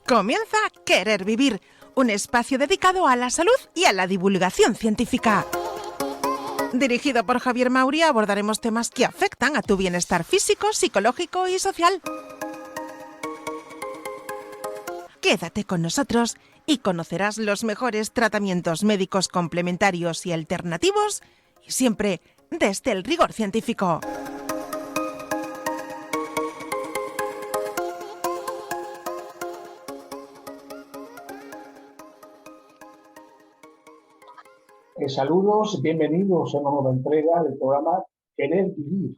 Comienza Querer Vivir, un espacio dedicado a la salud y a la divulgación científica. Dirigido por Javier Mauri, abordaremos temas que afectan a tu bienestar físico, psicológico y social. Quédate con nosotros y conocerás los mejores tratamientos médicos complementarios y alternativos, y siempre desde el rigor científico. Saludos, bienvenidos a una nueva entrega del programa Querer Vivir.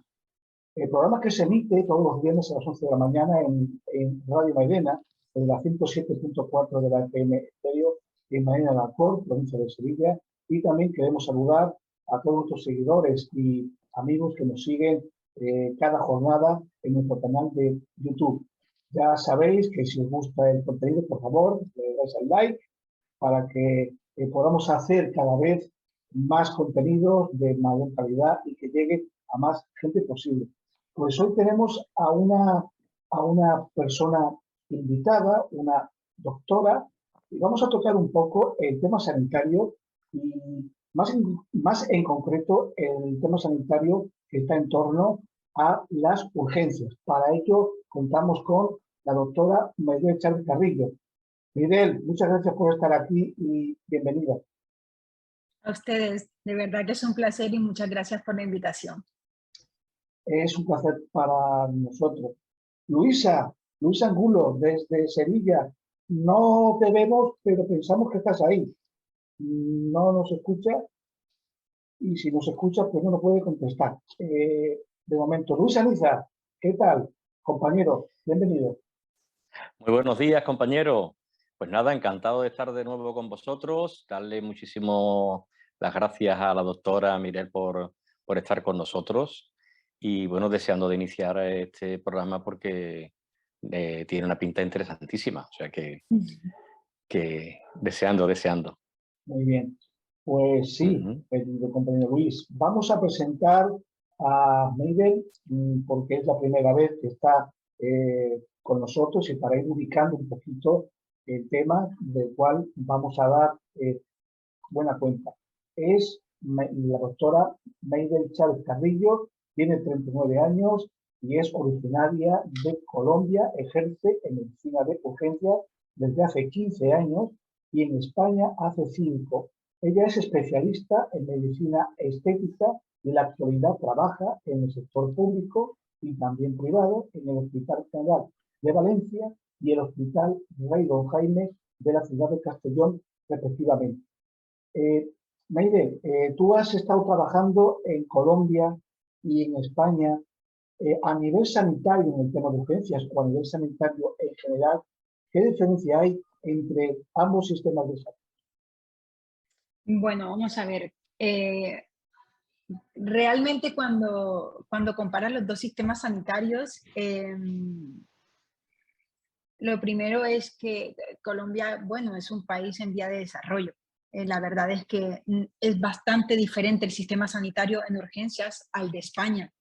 El programa que se emite todos los viernes a las 11 de la mañana en Radio Mairena, en la 107.4 de la FM Estéreo, en Mairena de Alcor, provincia de Sevilla. Y también queremos saludar a todos nuestros seguidores y amigos que nos siguen cada jornada en nuestro canal de YouTube. Ya sabéis que si os gusta el contenido, por favor, le dais al like para que podamos hacer cada vez más contenidos de mayor calidad y que llegue a más gente posible. Pues hoy tenemos a una persona invitada, una doctora, y vamos a tocar un poco el tema sanitario y más en concreto el tema sanitario que está en torno a las urgencias. Para ello contamos con la doctora Mayrel Chávez Carrillo. Miguel, muchas gracias por estar aquí y bienvenida. A ustedes, de verdad que es un placer y muchas gracias por la invitación. Es un placer para nosotros. Luisa Angulo, desde Sevilla. No te vemos, pero pensamos que estás ahí. No nos escucha y si nos escucha, pues no nos puede contestar. De momento, Luis Aniza, ¿qué tal? Compañero, bienvenido. Muy buenos días, compañero. Pues nada, encantado de estar de nuevo con vosotros. Darle muchísimo las gracias a la doctora Mirel por estar con nosotros. Y bueno, deseando de iniciar este programa porque tiene una pinta interesantísima. O sea que deseando. Muy bien. Pues sí, querido compañero Luis. Vamos a presentar a Mirel porque es la primera vez que está con nosotros y para ir ubicando un poquito el tema del cual vamos a dar buena cuenta. Es la doctora Mayrel Chávez Carrillo, tiene 39 años y es originaria de Colombia, ejerce en medicina de urgencias desde hace 15 años y en España hace 5. Ella es especialista en medicina estética y en la actualidad trabaja en el sector público y también privado en el Hospital General de Valencia y el Hospital Rey Don Jaime de la ciudad de Castellón, respectivamente. Mayrel, tú has estado trabajando en Colombia y en España a nivel sanitario en el tema de urgencias o a nivel sanitario en general. ¿Qué diferencia hay entre ambos sistemas de salud? Bueno, vamos a ver. Realmente cuando comparas los dos sistemas sanitarios, lo primero es que Colombia, bueno, es un país en vía de desarrollo. La verdad es que es bastante diferente el sistema sanitario en urgencias al de España,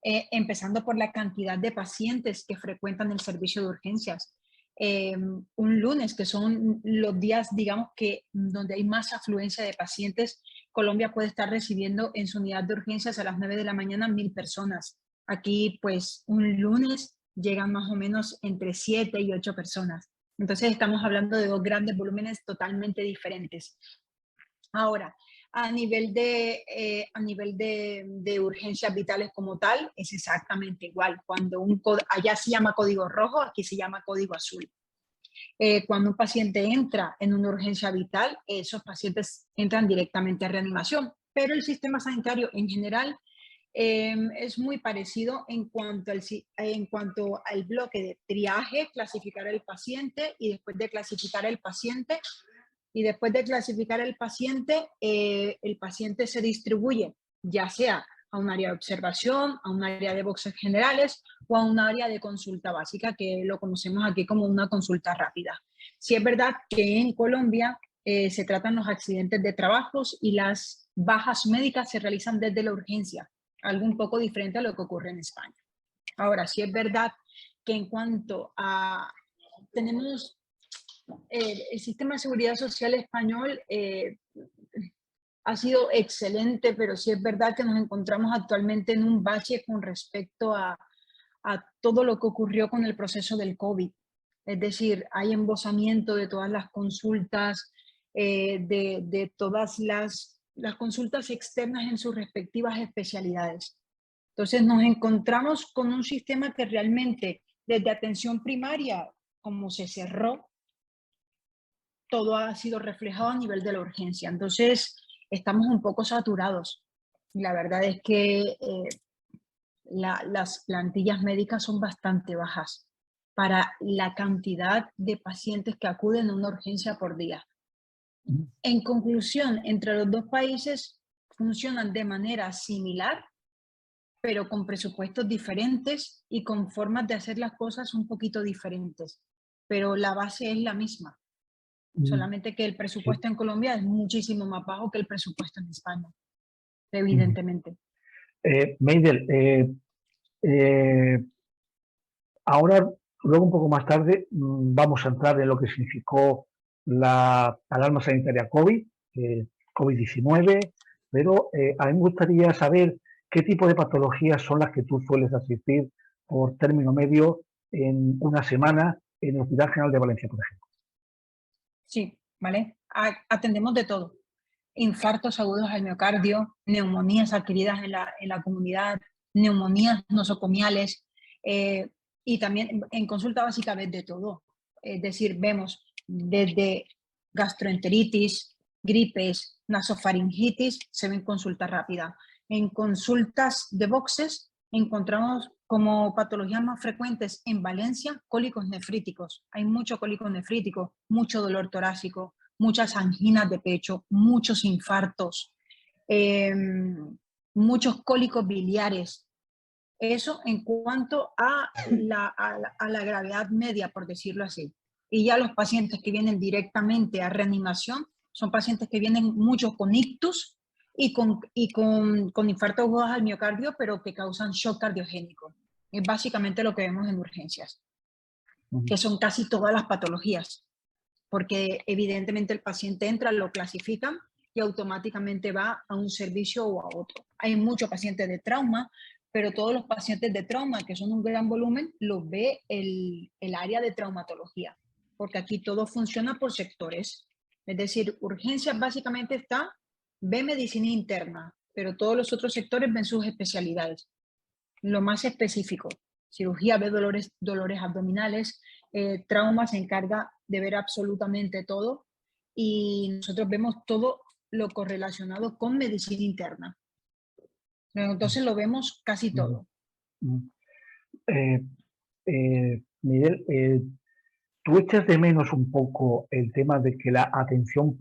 empezando por la cantidad de pacientes que frecuentan el servicio de urgencias. Un lunes, que son los días, digamos, que donde hay más afluencia de pacientes, Colombia puede estar recibiendo en su unidad de urgencias a las 9 de la mañana 1000 personas. Aquí, pues, un lunes llegan más o menos entre 7 y 8 personas. Entonces, estamos hablando de dos grandes volúmenes totalmente diferentes. Ahora, a nivel de urgencias vitales como tal, es exactamente igual. Cuando allá se llama código rojo, aquí se llama código azul. Cuando un paciente entra en una urgencia vital, esos pacientes entran directamente a reanimación. Pero el sistema sanitario en general es muy parecido en cuanto al bloque de triaje, clasificar el paciente y después de clasificar el paciente. El paciente se distribuye ya sea a un área de observación, a un área de boxes generales o a un área de consulta básica, que lo conocemos aquí como una consulta rápida. Sí es verdad que en Colombia se tratan los accidentes de trabajos y las bajas médicas se realizan desde la urgencia, algo un poco diferente a lo que ocurre en España. Ahora, sí es verdad que en cuanto a... tenemos el sistema de seguridad social español ha sido excelente, pero sí es verdad que nos encontramos actualmente en un bache con respecto a todo lo que ocurrió con el proceso del COVID. Es decir, hay embosamiento de todas las consultas, de todas las consultas externas en sus respectivas especialidades. Entonces nos encontramos con un sistema que realmente desde atención primaria, como se cerró, todo ha sido reflejado a nivel de la urgencia. Entonces estamos un poco saturados. La verdad es que las plantillas médicas son bastante bajas para la cantidad de pacientes que acuden a una urgencia por día. En conclusión, entre los dos países funcionan de manera similar, pero con presupuestos diferentes y con formas de hacer las cosas un poquito diferentes. Pero la base es la misma. Solamente que el presupuesto en Colombia es muchísimo más bajo que el presupuesto en España, evidentemente. Meidel, ahora, luego un poco más tarde, vamos a entrar en lo que significó la alarma sanitaria COVID, COVID-19, pero a mí me gustaría saber qué tipo de patologías son las que tú sueles asistir por término medio en una semana en el Hospital General de Valencia, por ejemplo. Sí, ¿vale? Atendemos de todo. Infartos agudos al miocardio, neumonías adquiridas en la comunidad, neumonías nosocomiales, y también en consulta básica ves de todo. Es decir, vemos desde gastroenteritis, gripes, nasofaringitis, se ven consulta rápida. En consultas de boxes encontramos como patologías más frecuentes en Valencia cólicos nefríticos. Hay mucho cólico nefrítico, mucho dolor torácico, muchas anginas de pecho, muchos infartos, muchos cólicos biliares. Eso en cuanto a la gravedad media, por decirlo así. Y ya los pacientes que vienen directamente a reanimación son pacientes que vienen mucho con ictus y con infartos agudos al miocardio, pero que causan shock cardiogénico. Es básicamente lo que vemos en urgencias, que son casi todas las patologías, porque evidentemente el paciente entra, lo clasifican y automáticamente va a un servicio o a otro. Hay muchos pacientes de trauma, pero todos los pacientes de trauma, que son un gran volumen, los ve el área de traumatología, porque aquí todo funciona por sectores. Es decir, urgencias básicamente ve medicina interna, pero todos los otros sectores ven sus especialidades. Lo más específico, cirugía ve dolores abdominales, trauma se encarga de ver absolutamente todo y nosotros vemos todo lo correlacionado con medicina interna. Entonces lo vemos casi todo. Miguel, ¿tú echas de menos un poco el tema de que la atención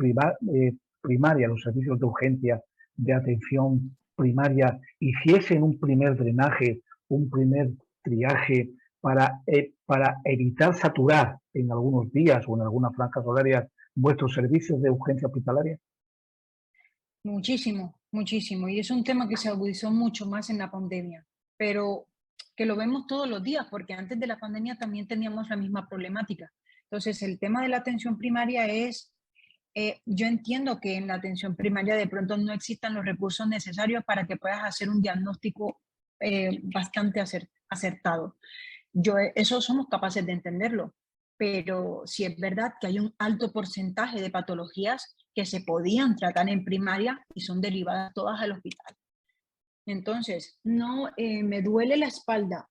primaria, los servicios de urgencia de atención primaria, hiciesen un primer drenaje, un primer triaje para evitar saturar en algunos días o en algunas franjas horarias vuestros servicios de urgencia hospitalaria? Muchísimo, muchísimo. Y es un tema que se agudizó mucho más en la pandemia, pero que lo vemos todos los días, porque antes de la pandemia también teníamos la misma problemática. Entonces, el tema de la atención primaria es, yo entiendo que en la atención primaria de pronto no existan los recursos necesarios para que puedas hacer un diagnóstico bastante acertado. Eso somos capaces de entenderlo, pero sí es verdad que hay un alto porcentaje de patologías que se podían tratar en primaria y son derivadas todas al hospital. Entonces, no, me duele la espalda,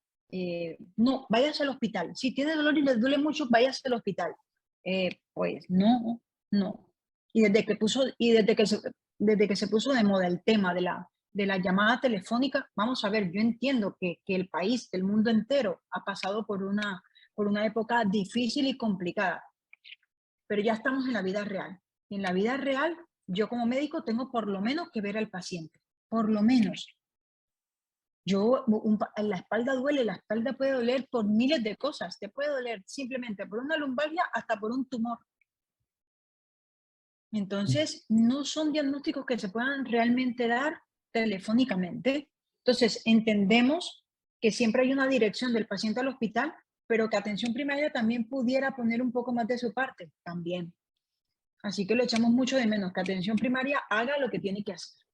no, váyase al hospital. Si tiene dolor y le duele mucho, váyase al hospital. Pues no, no. Y desde que se puso de moda el tema de la llamada telefónica, vamos a ver, yo entiendo que el país, el mundo entero ha pasado por una época difícil y complicada, pero ya estamos en la vida real. Y en la vida real, yo como médico tengo por lo menos que ver al paciente, por lo menos. La espalda duele, la espalda puede doler por miles de cosas. Te puede doler simplemente por una lumbalgia hasta por un tumor. Entonces, no son diagnósticos que se puedan realmente dar telefónicamente. Entonces, entendemos que siempre hay una dirección del paciente al hospital, pero que atención primaria también pudiera poner un poco más de su parte, también. Así que lo echamos mucho de menos, que atención primaria haga lo que tiene que hacer.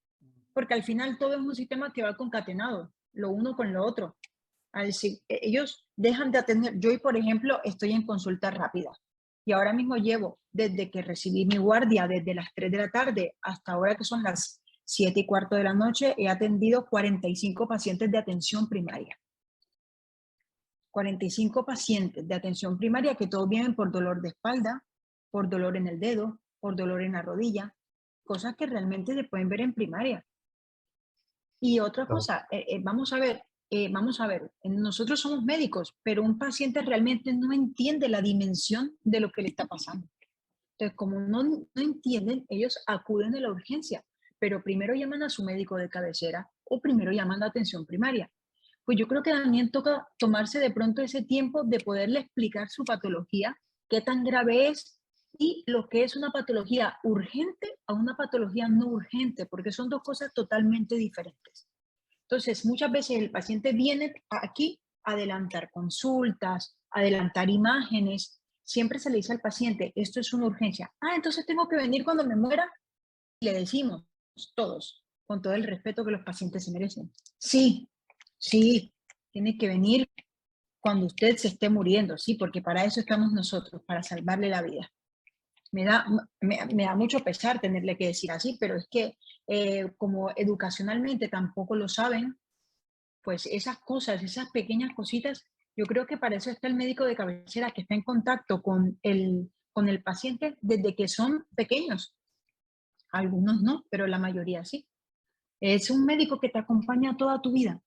Porque al final todo es un sistema que va concatenado, lo uno con lo otro. Ellos dejan de atender. Yo hoy, por ejemplo, estoy en consulta rápida. Y ahora mismo llevo, desde que recibí mi guardia, desde las 3 de la tarde hasta ahora que son las 7:15 de la noche, he atendido 45 pacientes de atención primaria. 45 pacientes de atención primaria que todos vienen por dolor de espalda, por dolor en el dedo, por dolor en la rodilla, cosas que realmente se pueden ver en primaria. Y otra cosa, vamos a ver, nosotros somos médicos, pero un paciente realmente no entiende la dimensión de lo que le está pasando. Entonces, como no entienden, ellos acuden a la urgencia, pero primero llaman a su médico de cabecera o primero llaman a atención primaria. Pues yo creo que también toca tomarse de pronto ese tiempo de poderle explicar su patología, qué tan grave es y lo que es una patología urgente a una patología no urgente, porque son dos cosas totalmente diferentes. Entonces, muchas veces el paciente viene aquí a adelantar consultas, adelantar imágenes. Siempre se le dice al paciente, esto es una urgencia. Entonces tengo que venir cuando me muera. Y le decimos todos, con todo el respeto que los pacientes se merecen. Sí, tiene que venir cuando usted se esté muriendo, sí, porque para eso estamos nosotros, para salvarle la vida. Me da mucho pesar tenerle que decir así, pero es que como educacionalmente tampoco lo saben, pues esas cosas, esas pequeñas cositas, yo creo que para eso está el médico de cabecera que está en contacto con el paciente desde que son pequeños. Algunos no, pero la mayoría sí. Es un médico que te acompaña toda tu vida,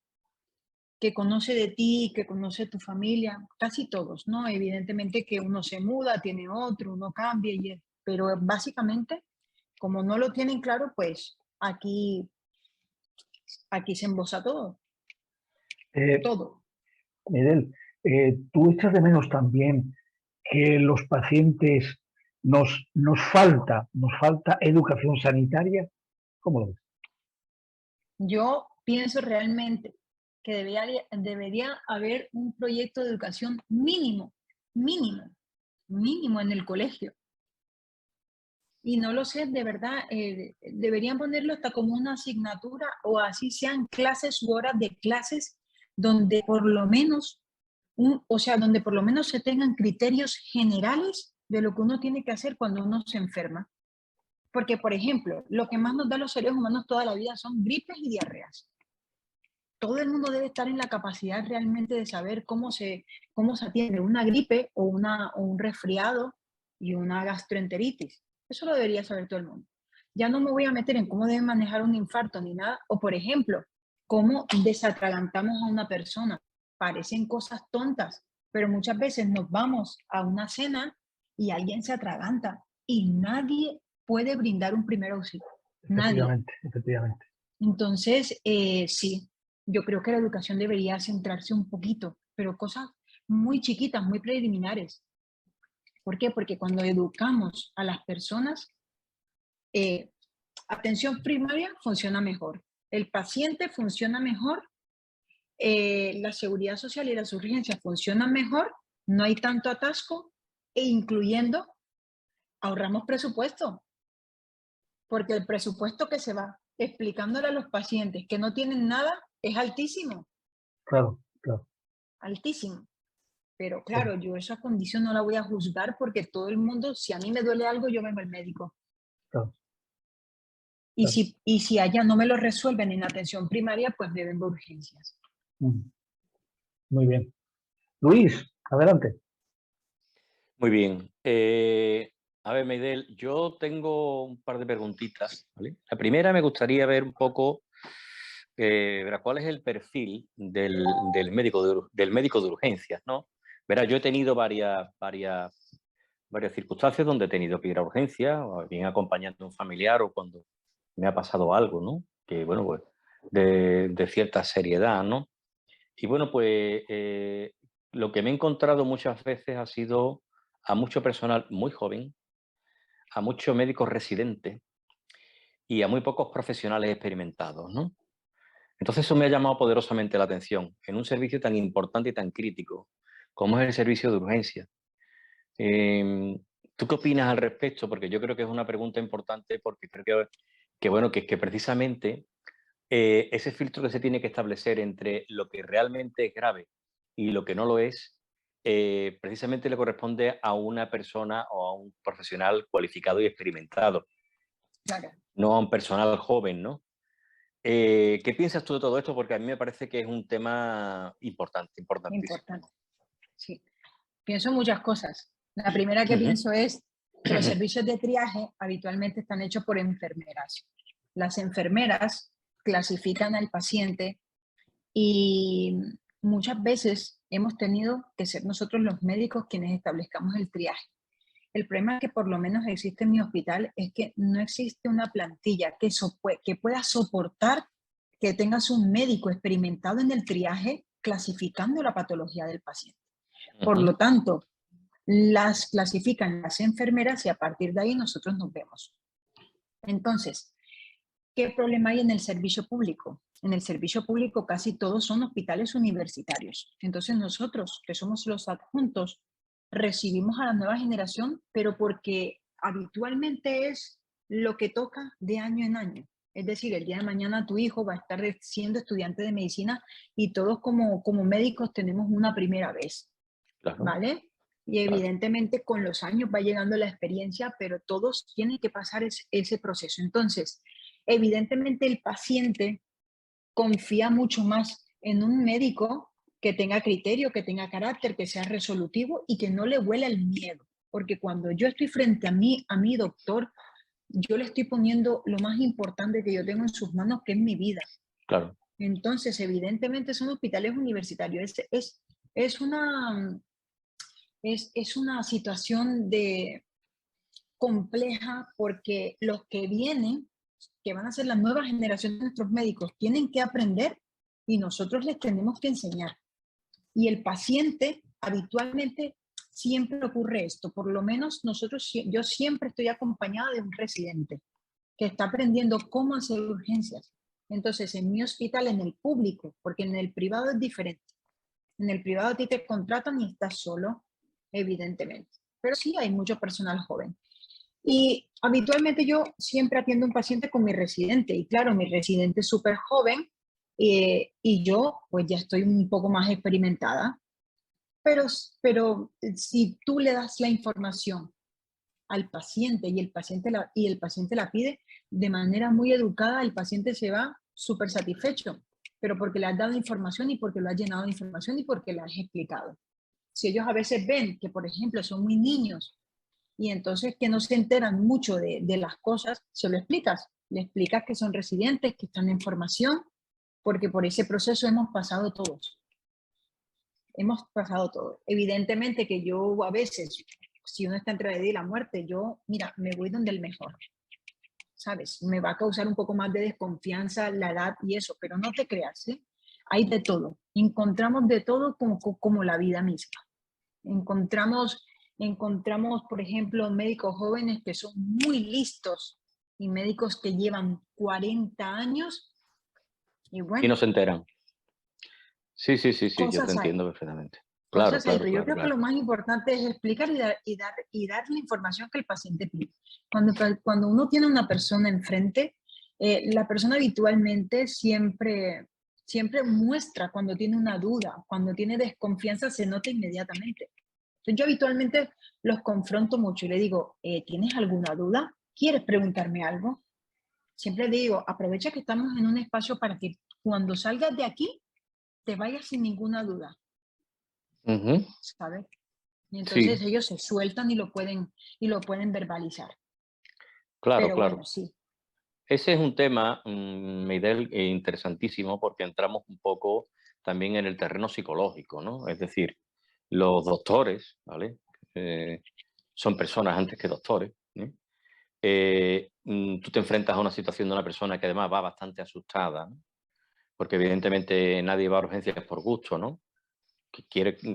que conoce de ti, que conoce tu familia, casi todos, ¿no? Evidentemente que uno se muda, tiene otro, uno cambia, pero básicamente, como no lo tienen claro, pues aquí se emboza todo. Todo. Miguel, ¿tú echas de menos también que los pacientes nos falta educación sanitaria? ¿Cómo lo ves? Yo pienso realmente que debería haber un proyecto de educación mínimo en el colegio. Y no lo sé, de verdad, deberían ponerlo hasta como una asignatura o así sean clases u horas de clases donde por lo menos, donde por lo menos se tengan criterios generales de lo que uno tiene que hacer cuando uno se enferma. Porque, por ejemplo, lo que más nos da a los seres humanos toda la vida son gripes y diarreas. Todo el mundo debe estar en la capacidad realmente de saber cómo se atiende una gripe o un resfriado y una gastroenteritis. Eso lo debería saber todo el mundo. Ya no me voy a meter en cómo deben manejar un infarto ni nada. O, por ejemplo, cómo desatragantamos a una persona. Parecen cosas tontas, pero muchas veces nos vamos a una cena y alguien se atraganta y nadie puede brindar un primer auxilio. Efectivamente. Entonces, sí, yo creo que la educación debería centrarse un poquito, pero cosas muy chiquitas, muy preliminares. ¿Por qué? Porque cuando educamos a las personas, atención primaria funciona mejor, el paciente funciona mejor, la seguridad social y las urgencias funcionan mejor, no hay tanto atasco e incluyendo, ahorramos presupuesto, porque el presupuesto que se va explicándole a los pacientes que no tienen nada es altísimo. Claro. Altísimo. Pero claro, yo esa condición no la voy a juzgar porque todo el mundo, si a mí me duele algo, yo vengo al médico. Claro. Y si allá no me lo resuelven en atención primaria, pues me vengo a urgencias. Muy bien. Luis, adelante. Muy bien. A ver, Meidel, yo tengo un par de preguntitas, ¿vale? La primera me gustaría ver un poco cuál es el perfil del médico de urgencias, ¿no? Verá, yo he tenido varias circunstancias donde he tenido que ir a urgencias, o bien acompañando a un familiar o cuando me ha pasado algo, ¿no? Que, bueno, pues de cierta seriedad, ¿no? Y bueno, pues lo que me he encontrado muchas veces ha sido a mucho personal muy joven, a muchos médicos residentes y a muy pocos profesionales experimentados, ¿no? Entonces eso me ha llamado poderosamente la atención en un servicio tan importante y tan crítico como es el servicio de urgencia. Em, ¿Tú qué opinas al respecto? Porque yo creo que es una pregunta importante porque creo bueno, que precisamente ese filtro que se tiene que establecer entre lo que realmente es grave y lo que no lo es, precisamente le corresponde a una persona o a un profesional cualificado y experimentado, Claro, no a un personal joven, ¿no? ¿Qué piensas tú de todo esto? Porque a mí me parece que es un tema importante, importantísimo. importante. Sí. Pienso muchas cosas. La primera que Ujú. pienso es que los servicios de triaje habitualmente están hechos por enfermeras. Las enfermeras clasifican al paciente y muchas veces hemos tenido que ser nosotros los médicos quienes establezcamos el triaje. El problema que por lo menos existe en mi hospital es que no existe una plantilla que pueda soportar que tengas un médico experimentado en el triaje clasificando la patología del paciente. Por Ujú. lo tanto, las clasifican las enfermeras y a partir de ahí nosotros nos vemos. Entonces, ¿qué problema hay en el servicio público? En el servicio público casi todos son hospitales universitarios. Entonces nosotros, que somos los adjuntos, recibimos a la nueva generación, pero porque habitualmente es lo que toca de año en año. Es decir, el día de mañana tu hijo va a estar siendo estudiante de medicina y todos como médicos tenemos una primera vez, Claro, ¿vale? Y claro. evidentemente con los años va llegando la experiencia, pero todos tienen que pasar ese proceso. Entonces, evidentemente el paciente confía mucho más en un médico que tenga criterio, que tenga carácter, que sea resolutivo y que no le huela el miedo. Porque cuando yo estoy frente a mi doctor, yo le estoy poniendo lo más importante que yo tengo en sus manos, que es mi vida. Claro. Entonces, evidentemente son hospitales universitarios. Es una, es una situación compleja porque los que vienen, que van a ser la nueva generación de nuestros médicos, tienen que aprender y nosotros les tenemos que enseñar. Y el paciente, habitualmente, siempre ocurre esto. Por lo menos yo siempre estoy acompañada de un residente que está aprendiendo cómo hacer urgencias. Entonces, en mi hospital, en el público, porque en el privado es diferente. En el privado a ti te contratan y estás solo, evidentemente. Pero sí hay mucho personal joven. Y habitualmente yo siempre atiendo a un paciente con mi residente. Y claro, mi residente es súper joven y yo pues ya estoy un poco más experimentada. Pero si tú le das la información al paciente y el paciente la pide de manera muy educada, el paciente se va súper satisfecho, pero porque le has dado información y porque lo has llenado de información y porque le has explicado. Si ellos a veces ven que, por ejemplo, son muy niños y entonces que no se enteran mucho de las cosas, se lo explicas. Le explicas que son residentes, que están en formación, porque por ese proceso hemos pasado todos. Hemos pasado todo. Evidentemente que yo a veces, si uno está entre la vida y la muerte, yo, mira, me voy donde el mejor, ¿sabes? Me va a causar un poco más de desconfianza la edad y eso, pero no te creas, ¿eh? Hay de todo. Encontramos de todo como la vida misma. Encontramos, por ejemplo, médicos jóvenes que son muy listos y médicos que llevan 40 años y Y bueno, no se enteran. Sí, sí, sí, sí, yo te cosas hay. entiendo perfectamente. Claro, Cosas hay, claro, pero yo claro, creo que claro. lo más importante es explicar y dar la información que el paciente pide. Cuando uno tiene una persona enfrente, la persona habitualmente siempre muestra cuando tiene una duda, cuando tiene desconfianza, se nota inmediatamente. Entonces, yo habitualmente los confronto mucho y le digo, ¿tienes alguna duda? ¿Quieres preguntarme algo? Siempre digo, aprovecha que estamos en un espacio para que cuando salgas de aquí te vayas sin ninguna duda, Ujú. ¿sabes? Y entonces Sí, ellos se sueltan y lo pueden verbalizar. claro, Pero bueno, claro. sí, Ese es un tema, Miguel, interesantísimo porque entramos un poco también en el terreno psicológico, ¿no? Es decir, los doctores, ¿vale? Eh, son personas antes que doctores, ¿eh? Tú te enfrentas a una situación de una persona que además va bastante asustada, ¿no? porque evidentemente nadie va a urgencias por gusto, ¿no?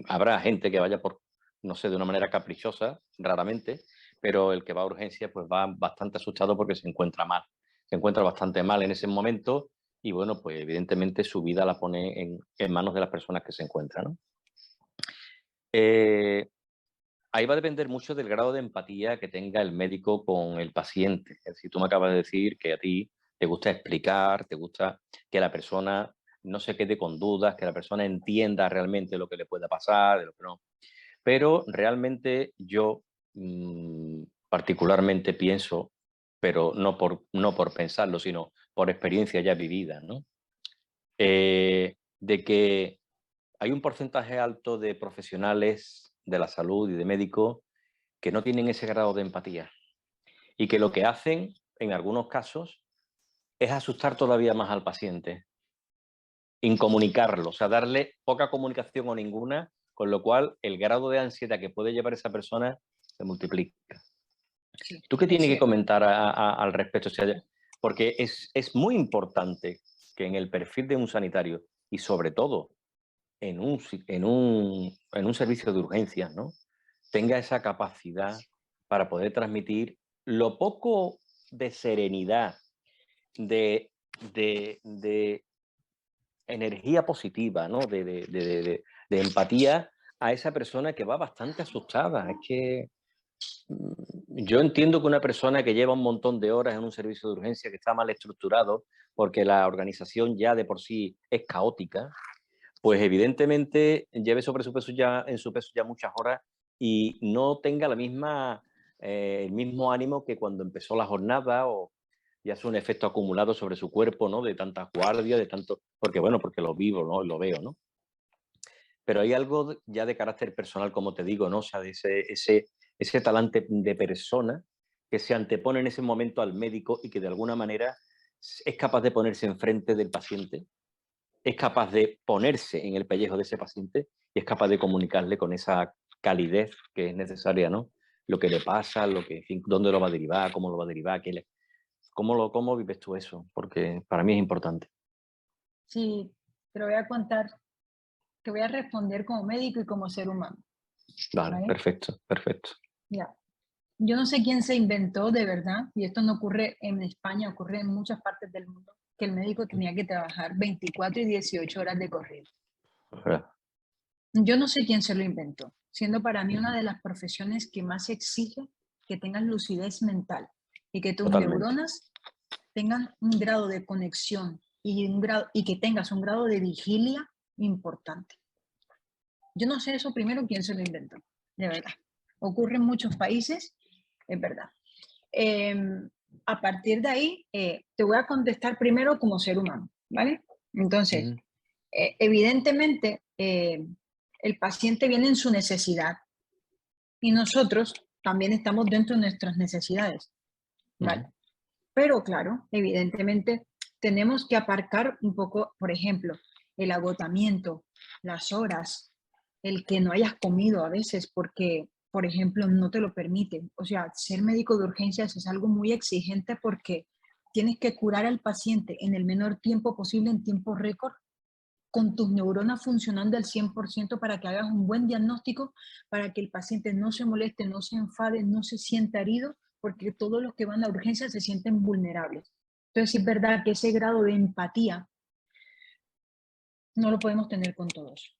Habrá gente que vaya por, no sé, de una manera caprichosa, raramente, pero el que va a urgencias pues va bastante asustado porque se encuentra mal. Se encuentra bastante mal en ese momento y bueno, pues evidentemente su vida la pone en manos de las personas que se encuentran, ¿no? Ahí va a depender mucho del grado de empatía que tenga el médico con el paciente. Es decir, tú me acabas de decir que a ti te gusta explicar, te gusta que la persona no se quede con dudas, que la persona entienda realmente lo que le pueda pasar, de lo que no. Pero realmente yo particularmente pienso, pero no por pensarlo, sino por experiencia ya vivida, ¿no? De que hay un porcentaje alto de profesionales de la salud y de médicos que no tienen ese grado de empatía y que lo que hacen, en algunos casos, es asustar todavía más al paciente, incomunicarlo, o sea, darle poca comunicación o ninguna, con lo cual el grado de ansiedad que puede llevar esa persona se multiplica. Sí, ¿Tú qué tienes sí. que comentar al respecto? O sea, porque es muy importante que en el perfil de un sanitario y sobre todo en un servicio de urgencias, ¿no?, tenga esa capacidad para poder transmitir lo poco de serenidad, de energía positiva, ¿no?, de empatía a esa persona que va bastante asustada. Es que yo entiendo que una persona que lleva un montón de horas en un servicio de urgencia, que está mal estructurado, porque la organización ya de por sí es caótica, pues evidentemente lleve en su peso ya muchas horas y no tenga el mismo ánimo que cuando empezó la jornada, o ya es un efecto acumulado sobre su cuerpo, ¿no?, de tantas guardias, de tanto, porque bueno, porque lo vivo, ¿no?, lo veo, ¿no? Pero hay algo ya de carácter personal, como te digo, ¿no? O sea, de ese talante de persona que se antepone en ese momento al médico y que de alguna manera es capaz de ponerse enfrente del paciente, es capaz de ponerse en el pellejo de ese paciente y es capaz de comunicarle con esa calidez que es necesaria, ¿no? Lo que le pasa, en fin, dónde lo va a derivar, cómo lo va a derivar, cómo vives tú eso, porque para mí es importante. Sí, te lo voy a contar, te voy a responder como médico y como ser humano, Vale, ¿vale? perfecto, perfecto. Ya. Yo no sé quién se inventó de verdad, y esto no ocurre en España, ocurre en muchas partes del mundo, que el médico tenía que trabajar 24 y 18 horas de corrido. ¿Verdad? Yo no sé quién se lo inventó, siendo para mí una de las profesiones que más exige que tengas lucidez mental y que tus Totalmente. neuronas tengan un grado de conexión y que tengas un grado de vigilia importante. Yo no sé eso primero quién se lo inventó, de verdad. Ocurre en muchos países, es verdad. A partir de ahí, te voy a contestar primero como ser humano, ¿vale? Entonces, Ujú, evidentemente, el paciente viene en su necesidad y nosotros también estamos dentro de nuestras necesidades, ¿vale? ujú. Pero claro, evidentemente tenemos que aparcar un poco, por ejemplo, el agotamiento, las horas, el que no hayas comido a veces porque, por ejemplo, no te lo permiten. O sea, ser médico de urgencias es algo muy exigente porque tienes que curar al paciente en el menor tiempo posible, en tiempo récord, con tus neuronas funcionando al 100% para que hagas un buen diagnóstico, para que el paciente no se moleste, no se enfade, no se sienta herido, porque todos los que van a urgencias se sienten vulnerables. Entonces, es verdad que ese grado de empatía no lo podemos tener con todos.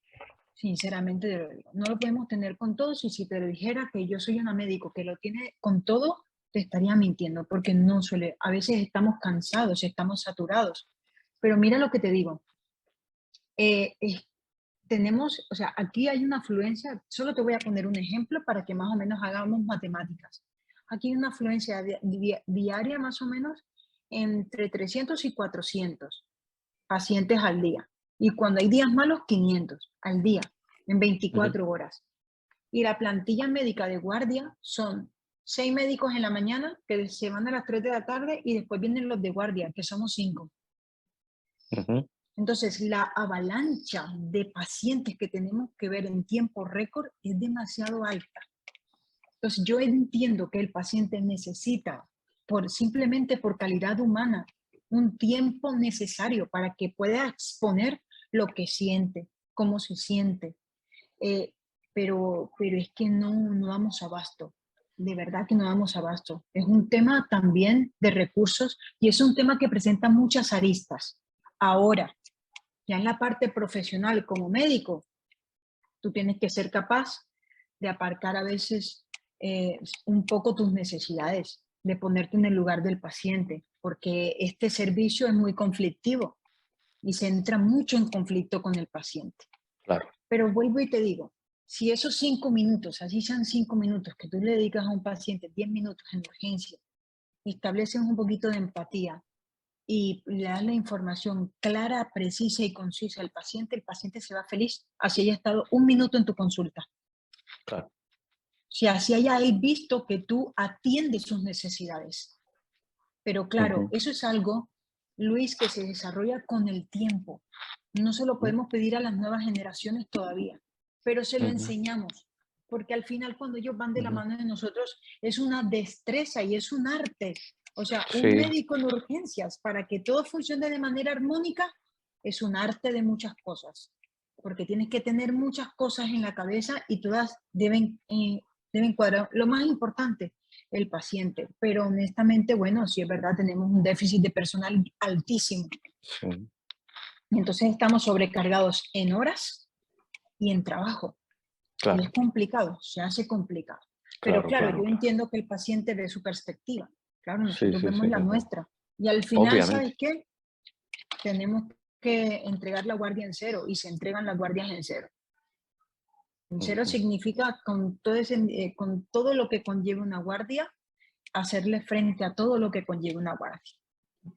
Sinceramente te lo digo. No lo podemos tener con todos y si te lo dijera que yo soy una médico que lo tiene con todo, te estaría mintiendo porque no suele. A veces estamos cansados, estamos saturados. Pero mira lo que te digo. Eh, es- tenemos, o sea, aquí hay una afluencia, solo te voy a poner un ejemplo para que más o menos hagamos matemáticas. Aquí hay una afluencia diaria más o menos entre 300 y 400 pacientes al día. Y cuando hay días malos, 500 al día, en Ujú, 24 horas. Y la plantilla médica de guardia son 6 médicos en la mañana que se van a las 3 de la tarde y después vienen los de guardia, que somos 5. ujú. Entonces, la avalancha de pacientes que tenemos que ver en tiempo récord es demasiado alta. Entonces, yo entiendo que el paciente necesita, simplemente por calidad humana, un tiempo necesario para que pueda exponer lo que siente, cómo se siente. Pero es que no damos abasto. De verdad que no damos abasto. Es un tema también de recursos y es un tema que presenta muchas aristas. Ahora, ya en la parte profesional como médico, tú tienes que ser capaz de aparcar a veces un poco tus necesidades, de ponerte en el lugar del paciente, porque este servicio es muy conflictivo y se entra mucho en conflicto con el paciente. Claro. Pero vuelvo y te digo, si esos 5 minutos, así sean 5 minutos que tú le dedicas a un paciente, 10 minutos en urgencia, estableces un poquito de empatía y le das la información clara, precisa y concisa al paciente, el paciente se va feliz, así haya estado 1 minuto en tu consulta. Claro. Si así haya él visto que tú atiendes sus necesidades. Pero claro, eso es algo, Luis, que se desarrolla con el tiempo. No se lo podemos pedir a las nuevas generaciones todavía, pero se lo enseñamos, porque al final cuando ellos van de la mano de nosotros es una destreza y es un arte. O sea, un médico en urgencias, para que todo funcione de manera armónica, es un arte de muchas cosas, porque tienes que tener muchas cosas en la cabeza y todas deben cuadrar. Lo más importante, el paciente, pero honestamente, bueno, sí es verdad, tenemos un déficit de personal altísimo. Sí. Entonces estamos sobrecargados en horas y en trabajo. Claro. Y es complicado, se hace complicado. Pero claro, yo entiendo que el paciente ve su perspectiva. Claro, nosotros vemos la nuestra. Y al final, ¿sabes qué? Tenemos que entregar la guardia en cero y se entregan las guardias en cero. En cero significa con todo lo que conlleva una guardia, hacerle frente a todo lo que conlleva una guardia.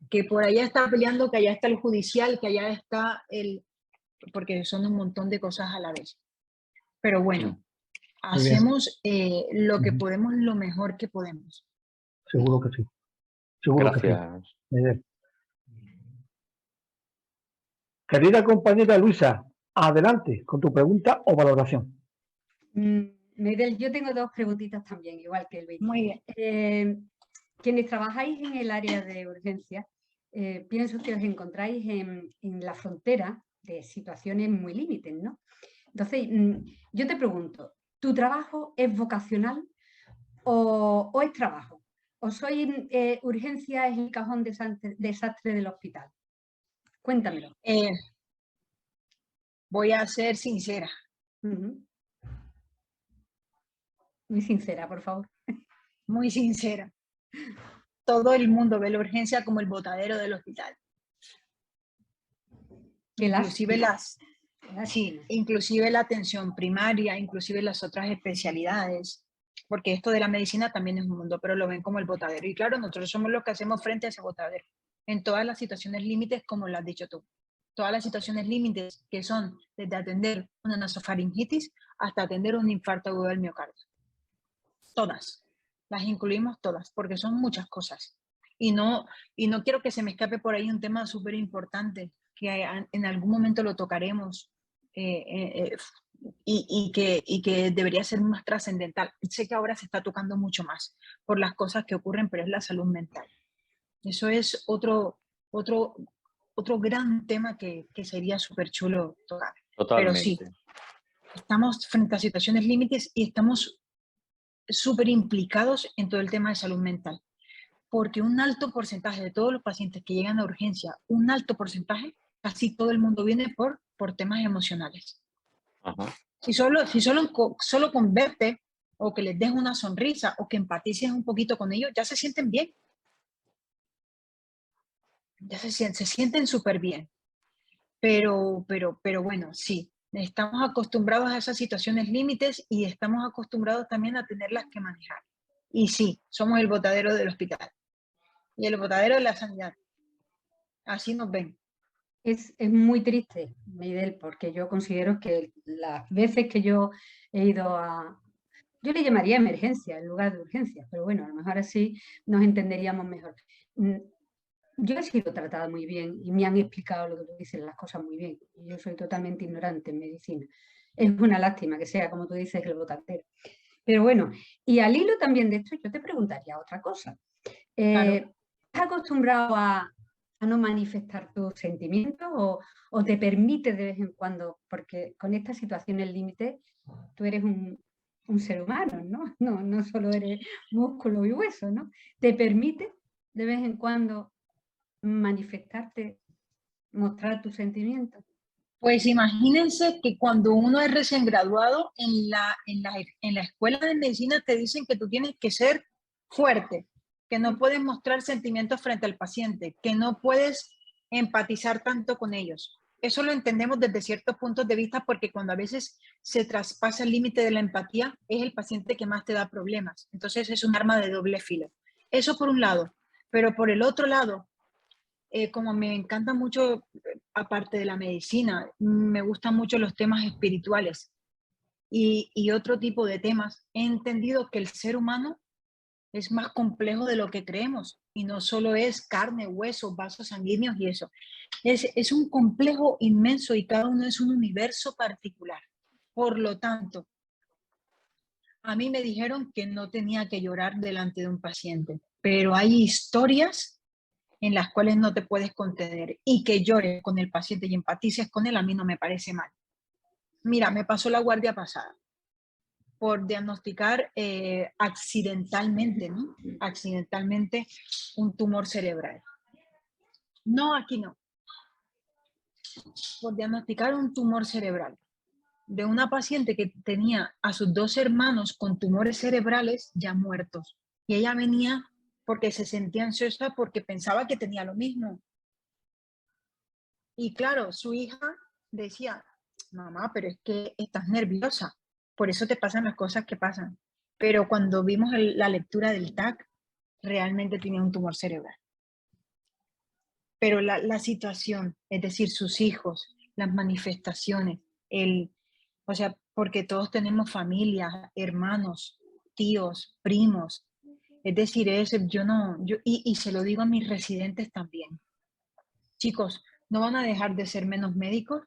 Que por allá está peleando, que allá está el judicial, que allá está porque son un montón de cosas a la vez. Pero bueno, hacemos lo que podemos, lo mejor que podemos. Seguro que sí. Seguro que sí. Miguel. Querida compañera Luisa, adelante con tu pregunta o valoración. Medel, yo tengo 2 preguntitas también, igual que Luis. Muy bien. Quienes trabajáis en el área de urgencias, pienso que os encontráis en la frontera de situaciones muy límites, ¿no? Entonces, yo te pregunto, ¿tu trabajo es vocacional o es trabajo? ¿O soy urgencia es el cajón desastre del hospital? Cuéntamelo. Voy a ser sincera. Muy sincera, por favor. Muy sincera. Todo el mundo ve la urgencia como el botadero del hospital. Inclusive la atención primaria, inclusive las otras especialidades, porque esto de la medicina también es un mundo, pero lo ven como el botadero. Y claro, nosotros somos los que hacemos frente a ese botadero, en todas las situaciones límites, como lo has dicho tú. Todas las situaciones límites que son desde atender una nasofaringitis hasta atender un infarto agudo del miocardio. Todas. Las incluimos todas, porque son muchas cosas. Y no quiero que se me escape por ahí un tema súper importante, que en algún momento lo tocaremos y que debería ser más trascendental. Sé que ahora se está tocando mucho más por las cosas que ocurren, pero es la salud mental. Eso es otro gran tema que sería súper chulo tocar. Totalmente. Pero sí, estamos frente a situaciones límites y estamos súper implicados en todo el tema de salud mental. Porque un alto porcentaje de todos los pacientes que llegan a urgencia, un alto porcentaje, casi todo el mundo viene por temas emocionales. Ajá. Si solo con verte o que les des una sonrisa o que empatices un poquito con ellos, ya se sienten bien. Ya se sienten súper bien. Pero bueno, sí, estamos acostumbrados a esas situaciones límites y estamos acostumbrados también a tenerlas que manejar. Y sí, somos el botadero del hospital y el botadero de la sanidad. Así nos ven. Es muy triste, Meidel, porque yo considero que las veces que yo he ido yo le llamaría emergencia en lugar de urgencia, pero bueno, a lo mejor así nos entenderíamos mejor. Yo he sido tratada muy bien y me han explicado lo que tú dices, las cosas muy bien. Yo soy totalmente ignorante en medicina. Es una lástima que sea, como tú dices, el botadero. Pero bueno, y al hilo también de esto, yo te preguntaría otra cosa. Claro. ¿Estás acostumbrado a a no manifestar tus sentimientos o te permite de vez en cuando, porque con estas situaciones límite tú eres un ser humano, ¿no? No solo eres músculo y hueso, ¿no? ¿Te permite de vez en cuando manifestarte, mostrar tus sentimientos? Pues imagínense que cuando uno es recién graduado en la escuela de medicina te dicen que tú tienes que ser fuerte, que no puedes mostrar sentimientos frente al paciente, que no puedes empatizar tanto con ellos. Eso lo entendemos desde ciertos puntos de vista porque cuando a veces se traspasa el límite de la empatía es el paciente que más te da problemas. Entonces es un arma de doble filo. Eso por un lado. Pero por el otro lado, como me encanta mucho, aparte de la medicina, me gustan mucho los temas espirituales y otro tipo de temas, he entendido que el ser humano es más complejo de lo que creemos y no solo es carne, huesos, vasos sanguíneos y eso. Es un complejo inmenso y cada uno es un universo particular. Por lo tanto, a mí me dijeron que no tenía que llorar delante de un paciente, pero hay historias en las cuales no te puedes contener y que llores con el paciente y empatices con él, a mí no me parece mal. Mira, me pasó la guardia pasada por diagnosticar accidentalmente, ¿no? Accidentalmente un tumor cerebral. No, aquí no. Por diagnosticar un tumor cerebral de una paciente que tenía a sus 2 hermanos con tumores cerebrales ya muertos. Y ella venía porque se sentía ansiosa porque pensaba que tenía lo mismo. Y claro, su hija decía, mamá, pero es que estás nerviosa, por eso te pasan las cosas que pasan. Pero cuando vimos la lectura del TAC, realmente tenía un tumor cerebral. Pero la situación, es decir, sus hijos, las manifestaciones, o sea, porque todos tenemos familia, hermanos, tíos, primos. Es decir, y se lo digo a mis residentes también. Chicos, no van a dejar de ser menos médicos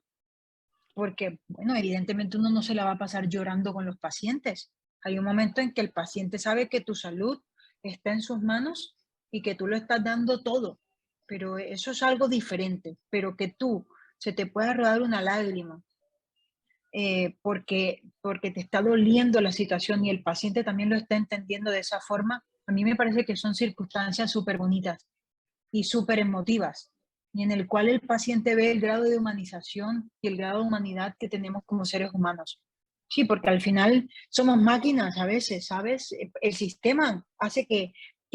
porque, bueno, evidentemente uno no se la va a pasar llorando con los pacientes. Hay un momento en que el paciente sabe que tu salud está en sus manos y que tú lo estás dando todo, pero eso es algo diferente, pero que tú se te pueda rodar una lágrima porque te está doliendo la situación y el paciente también lo está entendiendo de esa forma, a mí me parece que son circunstancias súper bonitas y súper emotivas, y en el cual el paciente ve el grado de humanización y el grado de humanidad que tenemos como seres humanos. Sí, porque al final somos máquinas a veces, ¿sabes? El sistema hace que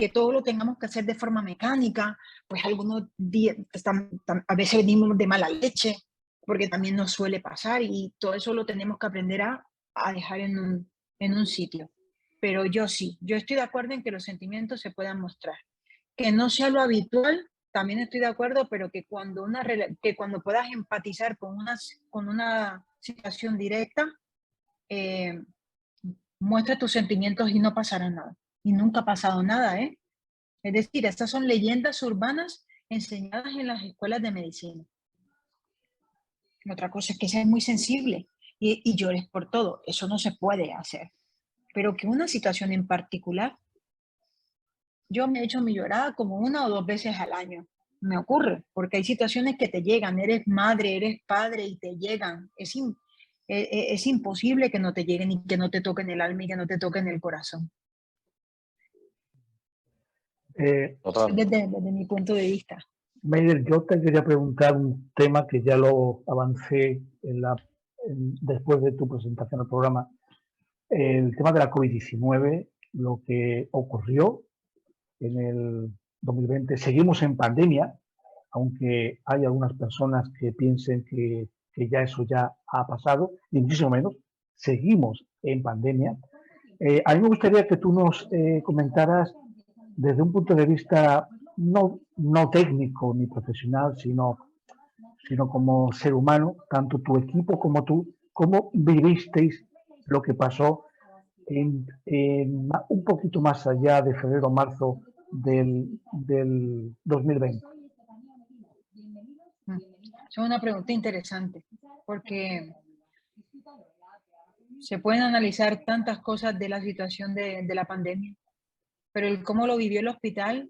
todo lo tengamos que hacer de forma mecánica, pues algunos días, a veces venimos de mala leche, porque también nos suele pasar y todo eso lo tenemos que aprender a dejar en un sitio. Pero yo sí, yo estoy de acuerdo en que los sentimientos se puedan mostrar. Que no sea lo habitual, también estoy de acuerdo, pero que cuando puedas empatizar con una situación directa, muestra tus sentimientos y no pasará nada. Y nunca ha pasado nada, ¿eh? Es decir, estas son leyendas urbanas enseñadas en las escuelas de medicina. Otra cosa es que seas muy sensible y llores por todo. Eso no se puede hacer. Pero que una situación en particular, yo me he hecho mi llorada como 1 o 2 veces al año. Me ocurre, porque hay situaciones que te llegan. Eres madre, eres padre y te llegan. Es imposible que no te lleguen y que no te toquen el alma y que no te toquen el corazón. Desde mi punto de vista. Meider, yo te quería preguntar un tema que ya lo avancé después de tu presentación al programa. El tema de la COVID-19, lo que ocurrió en el 2020. Seguimos en pandemia, aunque hay algunas personas que piensen que ya eso ya ha pasado, ni muchísimo menos, seguimos en pandemia. A mí me gustaría que tú nos comentaras desde un punto de vista no técnico ni profesional, sino como ser humano, tanto tu equipo como tú, cómo vivisteis lo que pasó un poquito más allá de febrero o marzo del 2020. Es una pregunta interesante, porque se pueden analizar tantas cosas de la situación de la pandemia, pero el cómo lo vivió el hospital,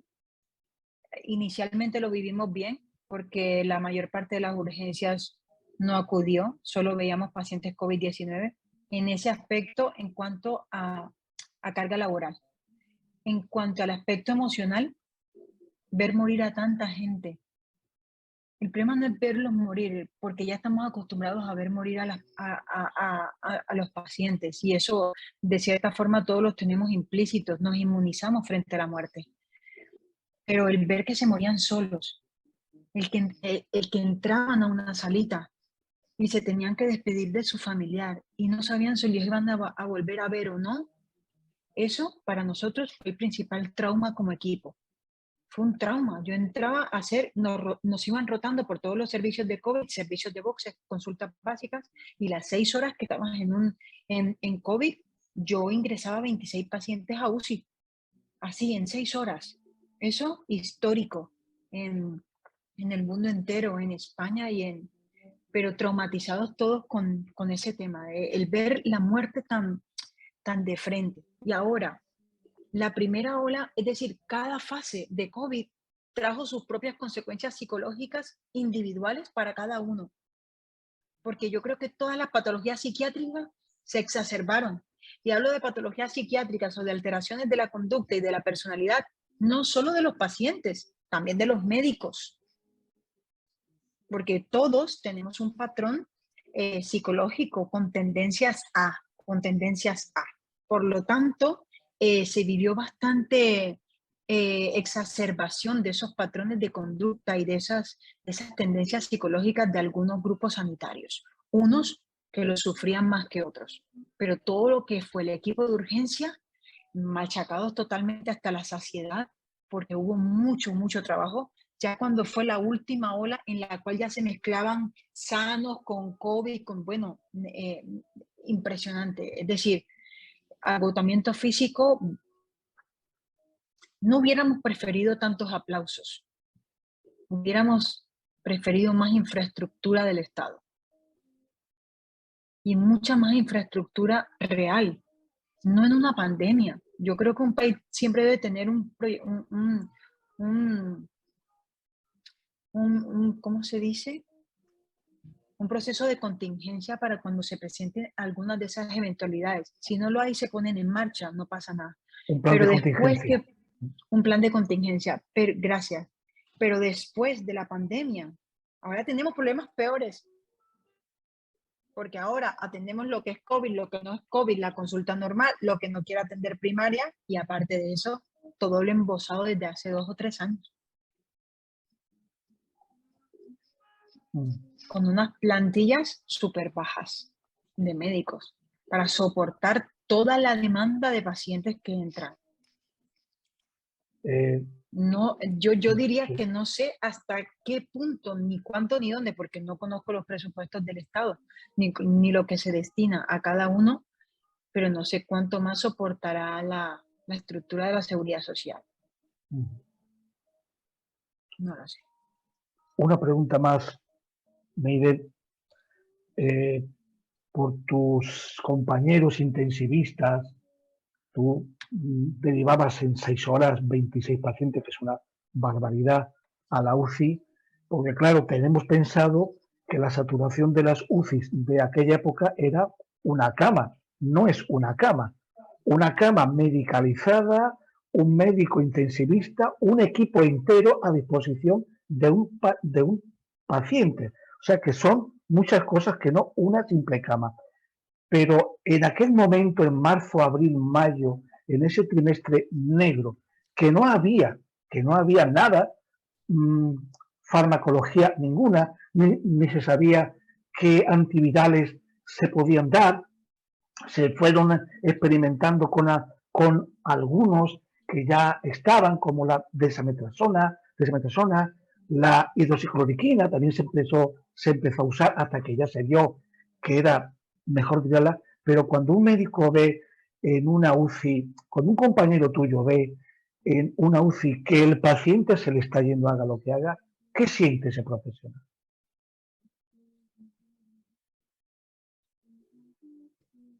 inicialmente lo vivimos bien, porque la mayor parte de las urgencias no acudió, solo veíamos pacientes COVID-19 en ese aspecto en cuanto a carga laboral. En cuanto al aspecto emocional, ver morir a tanta gente. El problema no es verlos morir, porque ya estamos acostumbrados a ver morir a los pacientes y eso, de cierta forma, todos los tenemos implícitos, nos inmunizamos frente a la muerte. Pero el ver que se morían solos, el que entraban a una salita y se tenían que despedir de su familiar y no sabían si los iban a volver a ver o no, eso para nosotros fue el principal trauma como equipo. Fue un trauma. Yo entraba a hacer, nos iban rotando por todos los servicios de COVID, servicios de boxes, consultas básicas, y las 6 horas que estábamos en COVID, yo ingresaba 26 pacientes a UCI, así en 6 horas. Eso histórico en el mundo entero, en España pero traumatizados todos con ese tema, el ver la muerte tan de frente. Y ahora, la primera ola, es decir, cada fase de COVID trajo sus propias consecuencias psicológicas individuales para cada uno. Porque yo creo que todas las patologías psiquiátricas se exacerbaron. Y hablo de patologías psiquiátricas o de alteraciones de la conducta y de la personalidad, no solo de los pacientes, también de los médicos. Porque todos tenemos un patrón psicológico con tendencias A. Por lo tanto, se vivió bastante exacerbación de esos patrones de conducta y de esas tendencias psicológicas de algunos grupos sanitarios. Unos que lo sufrían más que otros. Pero todo lo que fue el equipo de urgencia, machacados totalmente hasta la saciedad, porque hubo mucho trabajo. Ya cuando fue la última ola en la cual ya se mezclaban sanos con COVID, impresionante. Es decir, agotamiento físico, no hubiéramos preferido tantos aplausos. Hubiéramos preferido más infraestructura del Estado. Y mucha más infraestructura real, no en una pandemia. Yo creo que un país siempre debe tener ¿cómo se dice? Un proceso de contingencia para cuando se presenten algunas de esas eventualidades. Si no lo hay, se ponen en marcha, no pasa nada. Un plan de contingencia. Un plan de contingencia, gracias. Pero después de la pandemia, ahora tenemos problemas peores. Porque ahora atendemos lo que es COVID, lo que no es COVID, la consulta normal, lo que no quiere atender primaria, y aparte de eso, todo lo embosado desde hace 2 o 3 años. Con unas plantillas súper bajas de médicos para soportar toda la demanda de pacientes que entran. No, yo diría que no sé hasta qué punto, ni cuánto, ni dónde, porque no conozco los presupuestos del Estado, ni lo que se destina a cada uno, pero no sé cuánto más soportará la estructura de la seguridad social. No lo sé. Una pregunta más, Meidel. Por tus compañeros intensivistas, tú derivabas en 6 horas 26 pacientes, que es una barbaridad, a la UCI, porque claro, tenemos pensado que la saturación de las UCIs de aquella época era una cama, no es una cama medicalizada, un médico intensivista, un equipo entero a disposición de un paciente. O sea que son muchas cosas que no una simple cama. Pero en aquel momento, en marzo, abril, mayo, en ese trimestre negro, que no había nada, farmacología ninguna, ni se sabía qué antivirales se podían dar, se fueron experimentando con algunos que ya estaban, como la desametasona, la hidroxicloroquina también se empezó a usar hasta que ya se vio que era mejor tirarla, pero cuando un médico ve en una UCI, cuando un compañero tuyo ve en una UCI que el paciente se le está yendo, haga lo que haga, ¿qué siente ese profesional?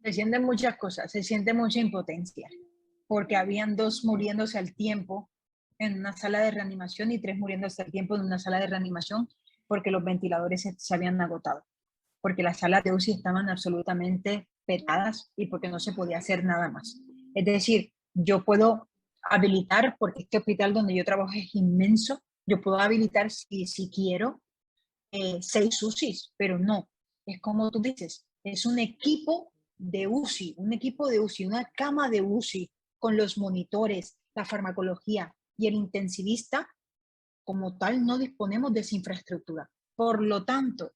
Se sienten muchas cosas, se siente mucha impotencia, porque habían 2 muriéndose al tiempo en una sala de reanimación y 3 muriéndose al tiempo en una sala de reanimación porque los ventiladores se habían agotado, porque las salas de UCI estaban absolutamente petadas y porque no se podía hacer nada más. Es decir, yo puedo habilitar, porque este hospital donde yo trabajo es inmenso, yo puedo habilitar si quiero 6 UCIs, pero no, es como tú dices, es un equipo de UCI, una cama de UCI con los monitores, la farmacología y el intensivista. Como tal, no disponemos de esa infraestructura. Por lo tanto,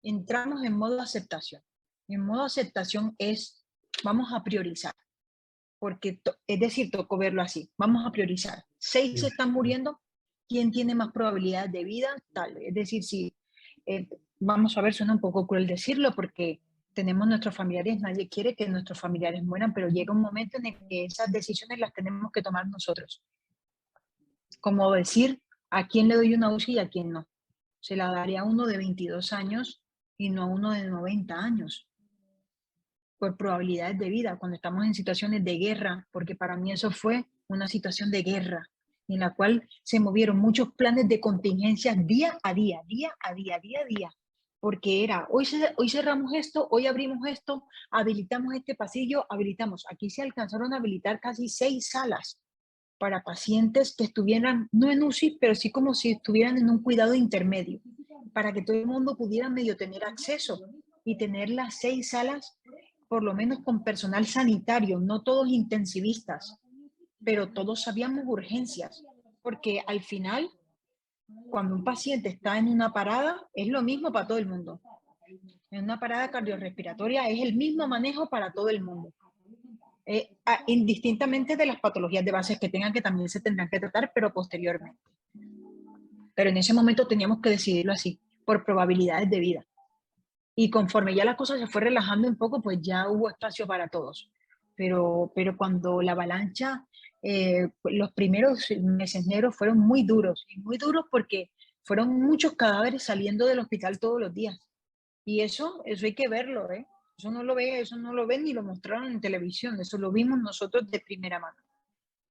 entramos en modo aceptación. En modo aceptación es, vamos a priorizar, porque es decir, tocó verlo así, vamos a priorizar. 6 se están muriendo, ¿quién tiene más probabilidad de vida? Tal. Es decir, si vamos a ver, suena un poco cruel decirlo porque tenemos nuestros familiares, nadie quiere que nuestros familiares mueran, pero llega un momento en el que esas decisiones las tenemos que tomar nosotros. Como decir, ¿a quién le doy una UCI y a quién no? Se la daría a uno de 22 años y no a uno de 90 años. Por probabilidades de vida, cuando estamos en situaciones de guerra, porque para mí eso fue una situación de guerra, en la cual se movieron muchos planes de contingencia día a día, porque era, hoy cerramos esto, hoy abrimos esto, habilitamos este pasillo, habilitamos. Aquí se alcanzaron a habilitar casi 6 salas para pacientes que estuvieran, no en UCI, pero sí como si estuvieran en un cuidado intermedio, para que todo el mundo pudiera medio tener acceso y tener las 6 salas, por lo menos con personal sanitario, no todos intensivistas, pero todos sabíamos urgencias, porque al final, cuando un paciente está en una parada, es lo mismo para todo el mundo. En una parada cardiorrespiratoria es el mismo manejo para todo el mundo. Indistintamente de las patologías de base que tengan, que también se tendrán que tratar, pero posteriormente. Pero en ese momento teníamos que decidirlo así, por probabilidades de vida. Y conforme ya la cosa se fue relajando un poco, pues ya hubo espacio para todos. Pero cuando la avalancha, los primeros meses negros fueron muy duros porque fueron muchos cadáveres saliendo del hospital todos los días. Y eso hay que verlo, ¿eh? Eso no lo ven ni lo mostraron en televisión, eso lo vimos nosotros de primera mano.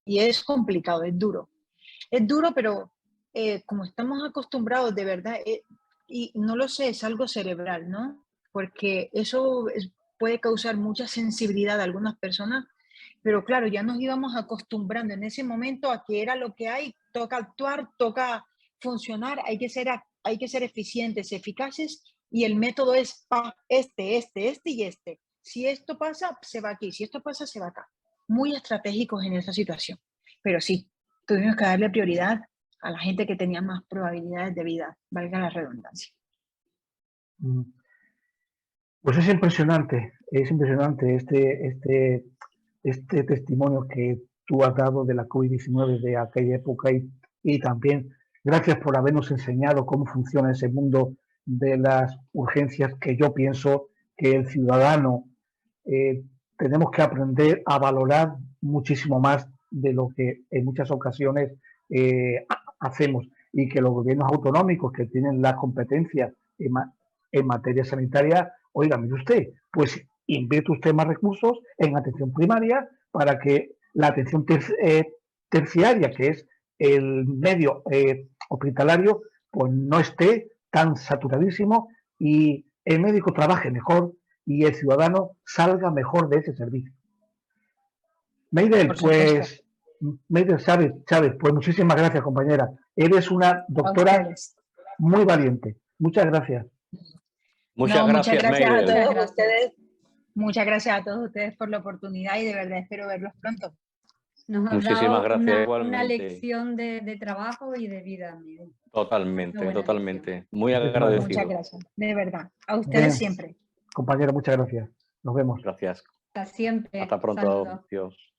Y es complicado, es duro. Es duro, pero como estamos acostumbrados de verdad, y no lo sé, es algo cerebral, ¿no? Porque eso puede causar mucha sensibilidad a algunas personas, pero claro, ya nos íbamos acostumbrando en ese momento a que era lo que hay, toca actuar, toca funcionar, hay que ser eficientes, eficaces, y el método es este y este. Si esto pasa, se va aquí, si esto pasa, se va acá. Muy estratégicos en esa situación, pero sí, tuvimos que darle prioridad a la gente que tenía más probabilidades de vida, valga la redundancia. Pues es impresionante este testimonio que tú has dado de la COVID-19 de aquella época y también gracias por habernos enseñado cómo funciona ese mundo de las urgencias, que yo pienso que el ciudadano tenemos que aprender a valorar muchísimo más de lo que en muchas ocasiones hacemos, y que los gobiernos autonómicos que tienen las competencias en materia sanitaria, oiga, mire usted, pues invierte usted más recursos en atención primaria para que la atención terciaria, que es el medio hospitalario, pues no esté tan saturadísimo y el médico trabaje mejor y el ciudadano salga mejor de ese servicio. Meidel, pues, Meidel Chávez, pues muchísimas gracias, compañera. Eres una doctora muy valiente. Muchas gracias. Muchas gracias a todos ustedes. Muchas gracias a todos ustedes por la oportunidad y de verdad espero verlos pronto. Nos has Muchísimas dado gracias, una lección de trabajo y de vida, Miguel. Totalmente. Muy agradecido. Muchas gracias, de verdad. A ustedes siempre. Compañero, muchas gracias. Nos vemos. Gracias. Hasta siempre. Hasta pronto. Saludos. Dios.